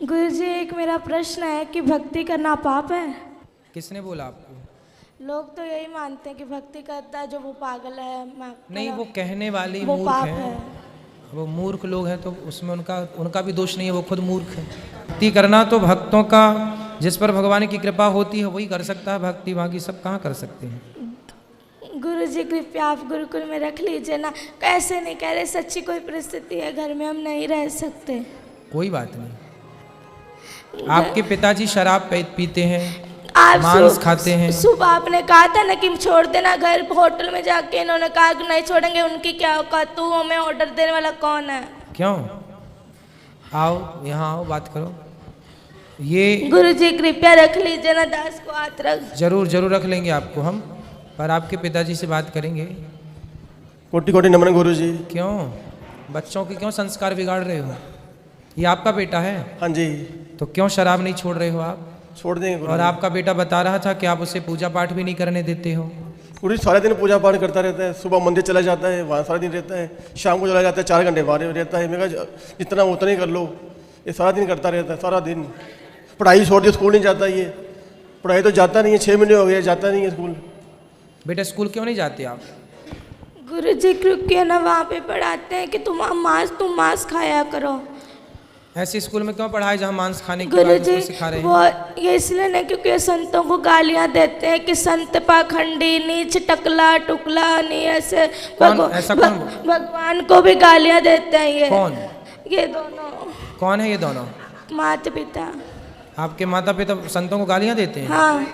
गुरुजी, एक मेरा प्रश्न है कि भक्ति करना पाप है? किसने बोला आपको? लोग तो यही मानते हैं कि भक्ति करता है जो वो पागल है। नहीं, वो कहने वाली वो मूर्ख पाप है। है। वो मूर्ख लोग हैं तो उसमें उनका भी दोष नहीं है, वो खुद मूर्ख है। भक्ति करना तो भक्तों का, जिस पर भगवान की कृपा होती है वही कर सकता है भक्ति, बाकी सब कहाँ कर सकते हैं। गुरुजी, कृपया आप गुरुकुल में रख लीजिए ना। कैसे नहीं कह रहे, सच्ची कोई परिस्थिति है घर में, हम नहीं रह सकते। कोई बात नहीं। आपके पिताजी शराब पीते हैं, आप मांस खाते हैं। सुबह आपने कहा था ना कि छोड़ देना घर, होटल में जाके इन्होंने कहा कि नहीं छोड़ेंगे। उनकी क्या औकात, तू हमें ऑर्डर देने वाला कौन है? क्यों? आओ यहाँ आओ, बात करो। ये गुरुजी कृपया रख लीजिए ना, दास को हाथ रख। जरूर जरूर रख लेंगे आपको हम, पर आपके पिताजी से बात करेंगे। कोटि कोटि नमन गुरुजी। क्यों बच्चों के क्यों संस्कार बिगाड़ रहे हो? ये आपका बेटा है? हाँ जी। तो क्यों शराब नहीं छोड़ रहे हो आप? छोड़ देंगे गुरुजी। और आपका बेटा बता रहा था कि आप उसे पूजा पाठ भी नहीं करने देते हो। गुरुजी सारे दिन पूजा पाठ करता रहता है, सुबह मंदिर चला जाता है, वहाँ सारा दिन रहता है, शाम को चला जाता है, 4 घंटे वहाँ रहता है। मैं कहा जितना उतना ही कर लो, ये सारा दिन करता रहता है, सारा दिन। पढ़ाई छोड़ दी, स्कूल नहीं जाता ये, पढ़ाई तो जाता नहीं है, 6 महीने हो गए जाता नहीं है स्कूल। बेटा स्कूल क्यों नहीं जाते आप? गुरुजी क्योंकि ना वहाँ पे पढ़ाते हैं कि तुम मांस खाया करो। ऐसे स्कूल में क्यों पढ़ाए जहाँ मांस खाने की गुरुजी सिखा रहे हैं? वो ये इसलिए नहीं क्योंकि संतों को गालियाँ देते हैं कि संत पाखंडी, नीच, टकला टुकला, नहीं ऐसे। ऐसा कौन? भगवान को भी गालियाँ देते हैं ये। कौन? ये दोनों। कौन है ये दोनों? माता पिता। आपके माता पिता संतों को गालियाँ देते हैं? हाँ,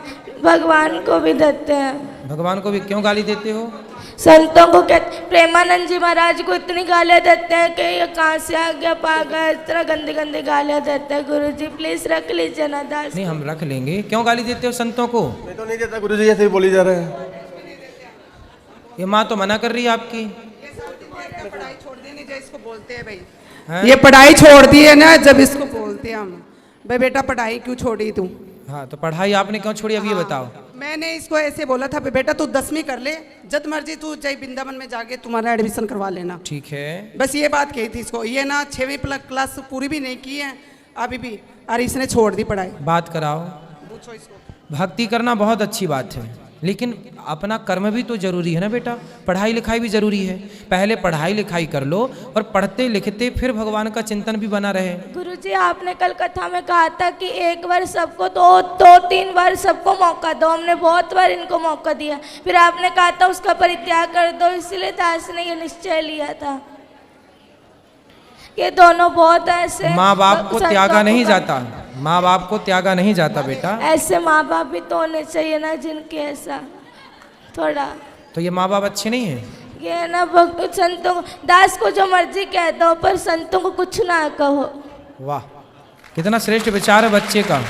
भगवान को भी देते हैं। भगवान को भी क्यों गाली देते हो? संतों को कहते, प्रेमानंद जी महाराज को इतनी गालियाँ देते हैं कि ये कहाँ से आ गया पागल, इस तरह गंदी गंदी गालियाँ देते हैं। गुरुजी प्लीज रख लीजिए ना दास। नहीं, हम रख लेंगे। क्यों गाली देते हो संतों को? मैं तो नहीं देता गुरुजी, ऐसे ही बोली जा रहा है। ये माँ तो मना कर रही है आपकी। पढ़ाई छोड़ देने जो इसको बोलते हैं भाई, हैं? ये पढ़ाई छोड़ दी है ना, जब इसको बोलते हैं हम भाई बेटा पढ़ाई क्यों छोड़ी तू? हाँ, तो पढ़ाई आपने क्यों छोड़ी, अब ये बताओ। मैंने इसको ऐसे बोला था बेटा तू 10वीं कर ले, जब मर्जी तू जय वृंदावन में जाके तुम्हारा एडमिशन करवा लेना। ठीक है। बस ये बात कही थी इसको। ये ना 6वीं क्लास पूरी भी नहीं की है अभी भी, और इसने छोड़ दी पढ़ाई। बात कराओ। पूछो इसको। भक्ति करना बहुत अच्छी बात है, लेकिन अपना कर्म भी तो जरूरी है ना बेटा। पढ़ाई लिखाई भी जरूरी है। पहले पढ़ाई लिखाई कर लो और पढ़ते लिखते फिर भगवान का चिंतन भी बना रहे। गुरुजी आपने कल कथा में कहा था कि एक बार सबको दो 3 बार सबको मौका दो। हमने बहुत बार इनको मौका दिया, फिर आपने कहा था उसका परित्याग कर दो, इसीलिए दास ने ये निश्चय लिया था। ये दोनों बहुत ऐसे। माँ बाप को त्यागा नहीं जाता, माँ बाप को त्यागा नहीं जाता बेटा। ऐसे माँ बाप भी तो होने चाहिए ना जिनके ऐसा थोड़ा। तो ये माँ बाप अच्छे नहीं हैं? ये ना संतों को, दास को जो मर्जी कह दो पर संतों को कुछ ना कहो। वाह, कितना श्रेष्ठ विचार है बच्चे का।